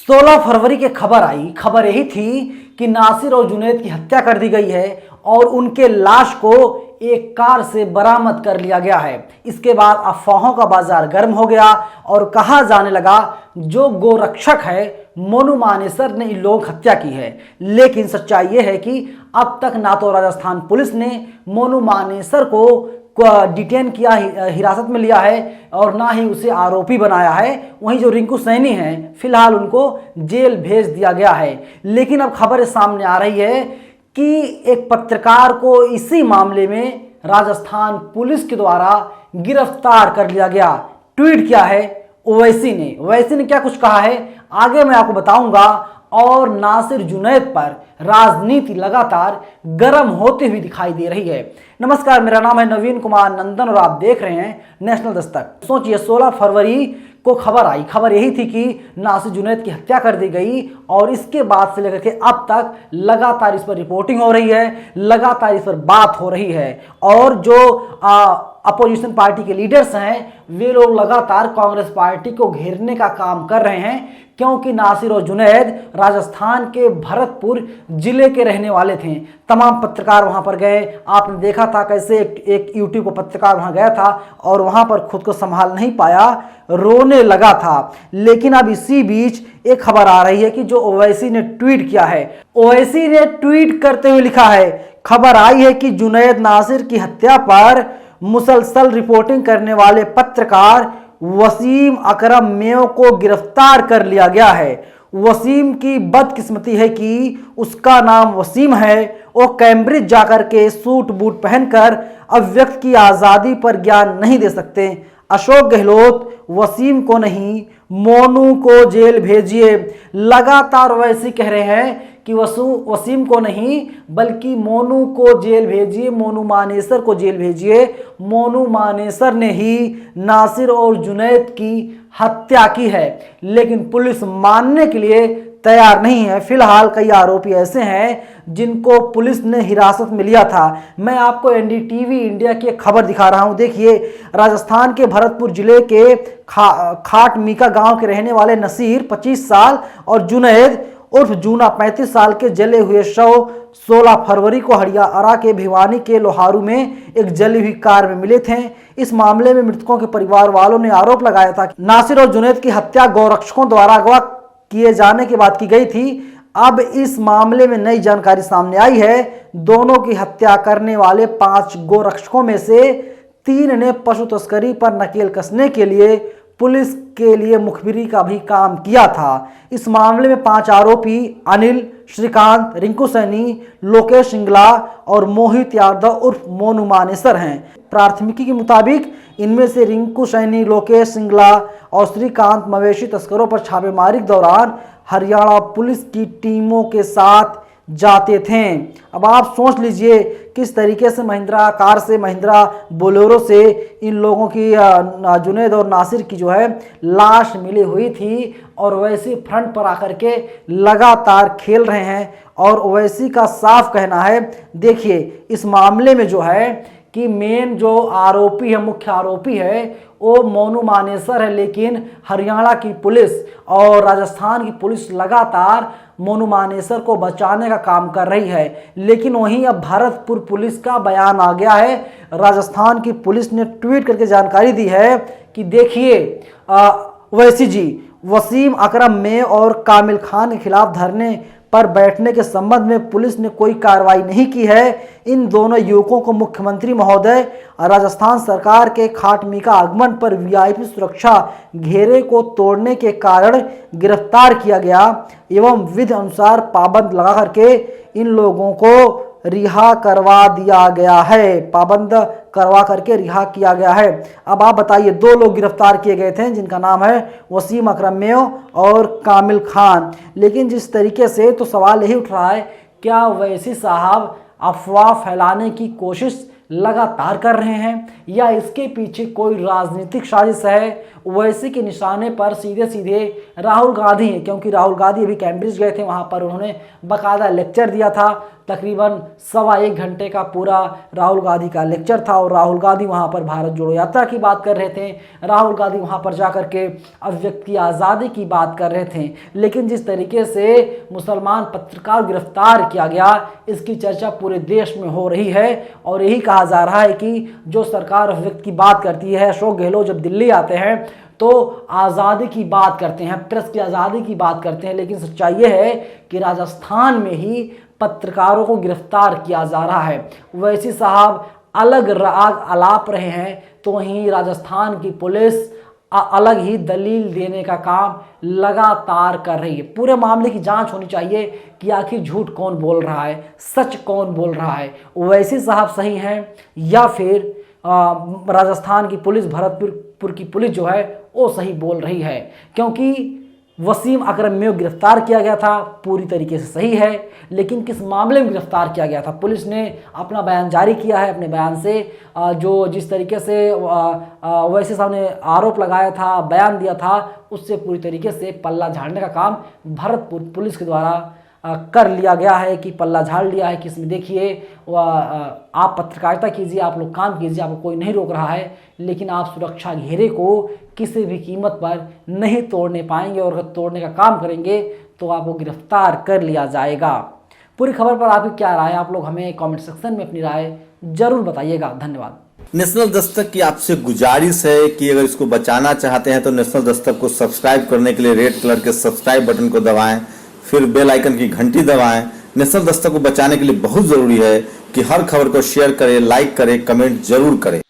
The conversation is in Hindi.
16 फरवरी की खबर आई। खबर यही थी कि नासिर और जुनैद की हत्या कर दी गई है और उनके लाश को एक कार से बरामद कर लिया गया है। इसके बाद अफवाहों का बाजार गर्म हो गया और कहा जाने लगा जो गोरक्षक है मोनू मानेसर ने इन लोगों की हत्या की है। लेकिन सच्चाई यह है कि अब तक ना तो राजस्थान पुलिस ने मोनू मानेसर को डिटेन किया, हिरासत में लिया है और ना ही उसे आरोपी बनाया है। वहीं जो रिंकू सैनी हैं फिलहाल उनको जेल भेज दिया गया है। लेकिन अब खबर सामने आ रही है कि एक पत्रकार को इसी मामले में राजस्थान पुलिस के द्वारा गिरफ्तार कर लिया गया। ट्वीट किया है ओवैसी ने क्या कुछ कहा है आगे मैं आपको बताऊंगा। और नासिर जुनैद पर राजनीति लगातार गर्म होती हुई दिखाई दे रही है। नमस्कार, मेरा नाम है नवीन कुमार नंदन और आप देख रहे हैं नेशनल दस्तक। सोचिए 16 फरवरी को खबर आई। खबर यही थी कि नासिर जुनैद की हत्या कर दी गई और इसके बाद से लेकर के अब तक लगातार इस पर रिपोर्टिंग हो रही है, लगातार इस पर बात हो रही है। और जो अपोजिशन पार्टी के लीडर्स हैं वे लोग लगातार कांग्रेस पार्टी को घेरने का काम कर रहे हैं, क्योंकि नासिर और जुनैद राजस्थान के भरतपुर जिले के रहने वाले थे। तमाम पत्रकार वहां पर गए, आपने देखा था कैसे एक यूट्यूब को पत्रकार वहां गया था और वहां पर खुद को संभाल नहीं पाया, रोने लगा था। लेकिन अब इसी बीच एक खबर आ रही है कि जो ओवैसी ने ट्वीट किया है, ओवैसी ने ट्वीट करते हुए लिखा है, खबर आई है कि जुनैद नासिर की हत्या पर मुसलसल रिपोर्टिंग करने वाले पत्रकार वसीम अकरम मेयो को गिरफ्तार कर लिया गया है। वसीम की बदकिस्मती है कि उसका नाम वसीम है। वो कैम्ब्रिज जाकर के सूट बूट पहनकर अभिव्यक्ति की आज़ादी पर ज्ञान नहीं दे सकते। अशोक गहलोत वसीम को नहीं मोनू को जेल भेजिए। लगातार वैसे कह रहे हैं कि वसीम को नहीं बल्कि मोनू को जेल भेजिए, मोनू मानेसर को जेल भेजिए। मोनू मानेसर ने ही नासिर और जुनैद की हत्या की है, लेकिन पुलिस मानने के लिए तैयार नहीं है। फिलहाल कई आरोपी ऐसे हैं जिनको पुलिस ने हिरासत में लिया था। मैं आपको एनडीटीवी इंडिया की एक खबर दिखा रहा हूं। देखिए, राजस्थान के भरतपुर जिले के खाट मीका गांव के रहने वाले नसीर 25 साल और जुनैद उर्फ जूना 35 साल के जले हुए शव 16 फरवरी को हरियाणा के भिवानी के लोहारू में एक जली हुई कार में मिले थे। इस मामले में मृतकों के परिवार वालों ने आरोप लगाया था कि नासिर और जुनैद की हत्या गौरक्षकों द्वारा अगवा किए जाने के बाद की गई थी। अब इस मामले में नई जानकारी सामने आई है। दोनों की हत्या करने वाले 5 गोरक्षकों में से 3 ने पशु तस्करी पर नकेल कसने के लिए पुलिस के लिए मुखबिरी का भी काम किया था। इस मामले में 5 आरोपी अनिल, श्रीकांत, रिंकू सैनी, लोकेश सिंगला और मोहित यादव उर्फ मोनू मानेसर हैं। प्राथमिकी के मुताबिक इनमें से रिंकू सैनी, लोकेश सिंगला और श्रीकांत मवेशी तस्करों पर छापेमारी के दौरान हरियाणा पुलिस की टीमों के साथ जाते थे। अब आप सोच लीजिए किस तरीके से महिंद्रा बोलेरो से इन लोगों की जुनैद और नासिर की जो है लाश मिली हुई थी और वैसी फ्रंट पर आकर के लगातार खेल रहे हैं। और ओवैसी का साफ कहना है, देखिए इस मामले में जो है कि मेन जो आरोपी है, मुख्य आरोपी है वो मोनू मानेसर है, लेकिन हरियाणा की पुलिस और राजस्थान की पुलिस लगातार मोनू मानेसर को बचाने का काम कर रही है। लेकिन वहीं अब भरतपुर पुलिस का बयान आ गया है। राजस्थान की पुलिस ने ट्वीट करके जानकारी दी है कि देखिए ओवैसी जी, वसीम अकरम में और कामिल खान के खिलाफ धरने पर बैठने के संबंध में पुलिस ने कोई कार्रवाई नहीं की है। इन दोनों युवकों को मुख्यमंत्री महोदय राजस्थान सरकार के खाटमी का आगमन पर वीआईपी सुरक्षा घेरे को तोड़ने के कारण गिरफ्तार किया गया एवं विधि अनुसार पाबंद लगा करके इन लोगों को रिहा करवा दिया गया है, पाबंद करवा करके रिहा किया गया है। अब आप बताइए, 2 लोग गिरफ्तार किए गए थे जिनका नाम है वसीम अकरम मेयो और कामिल खान। लेकिन जिस तरीके से तो सवाल यही उठ रहा है, क्या ओवैसी साहब अफवाह फैलाने की कोशिश लगातार कर रहे हैं या इसके पीछे कोई राजनीतिक साजिश है? ओवैसी के निशाने पर सीधे सीधे राहुल गांधी हैं, क्योंकि राहुल गांधी अभी कैम्ब्रिज गए थे, वहां पर उन्होंने बाकायदा लेक्चर दिया था। तकरीबन 1.25 घंटे का पूरा राहुल गांधी का लेक्चर था और राहुल गांधी वहां पर भारत जोड़ो यात्रा की बात कर रहे थे। राहुल गांधी वहां पर जाकर के अभिव्यक्ति की आज़ादी की बात कर रहे थे। लेकिन जिस तरीके से मुसलमान पत्रकार गिरफ्तार किया गया, इसकी चर्चा पूरे देश में हो रही है और यही कहा जा रहा है कि जो सरकार अभिव्यक्ति की बात करती है, अशोक गहलोत जब दिल्ली आते हैं तो आज़ादी की बात करते हैं, प्रेस की आज़ादी की बात करते हैं, लेकिन सच्चाई ये है कि राजस्थान में ही पत्रकारों को गिरफ्तार किया जा रहा है। वैसी साहब अलग राग अलाप रहे हैं तो वहीं राजस्थान की पुलिस अलग ही दलील देने का काम लगातार कर रही है। पूरे मामले की जांच होनी चाहिए कि आखिर झूठ कौन बोल रहा है, सच कौन बोल रहा है, वैसी साहब सही हैं या फिर राजस्थान की पुलिस, भरतपुर की पुलिस जो है वो सही बोल रही है। क्योंकि वसीम अकरम में गिरफ्तार किया गया था पूरी तरीके से सही है, लेकिन किस मामले में गिरफ्तार किया गया था? पुलिस ने अपना बयान जारी किया है। अपने बयान से जो जिस तरीके से वैसे साहब ने आरोप लगाया था, बयान दिया था, उससे पूरी तरीके से पल्ला झाड़ने का काम भरतपुर पुलिस के द्वारा कर लिया गया है कि पल्ला झाड़ लिया है कि इसमें देखिए आप पत्रकारिता कीजिए, आप लोग काम कीजिए, आपको कोई नहीं रोक रहा है, लेकिन आप सुरक्षा घेरे को किसी भी कीमत पर नहीं तोड़ने पाएंगे और अगर तोड़ने का काम करेंगे तो आपको गिरफ्तार कर लिया जाएगा। पूरी खबर पर आपकी क्या राय है? आप लोग हमें कमेंट सेक्शन में अपनी राय जरूर बताइएगा। धन्यवाद। नेशनल दस्तक की आपसे गुजारिश है कि अगर इसको बचाना चाहते हैं तो नेशनल दस्तक को सब्सक्राइब करने के लिए रेड कलर के सब्सक्राइब बटन को दबाएं, फिर बेल आइकन की घंटी दबाएं। नेशनल दस्तक को बचाने के लिए बहुत जरूरी है कि हर खबर को शेयर करें, लाइक करें, कमेंट जरूर करें।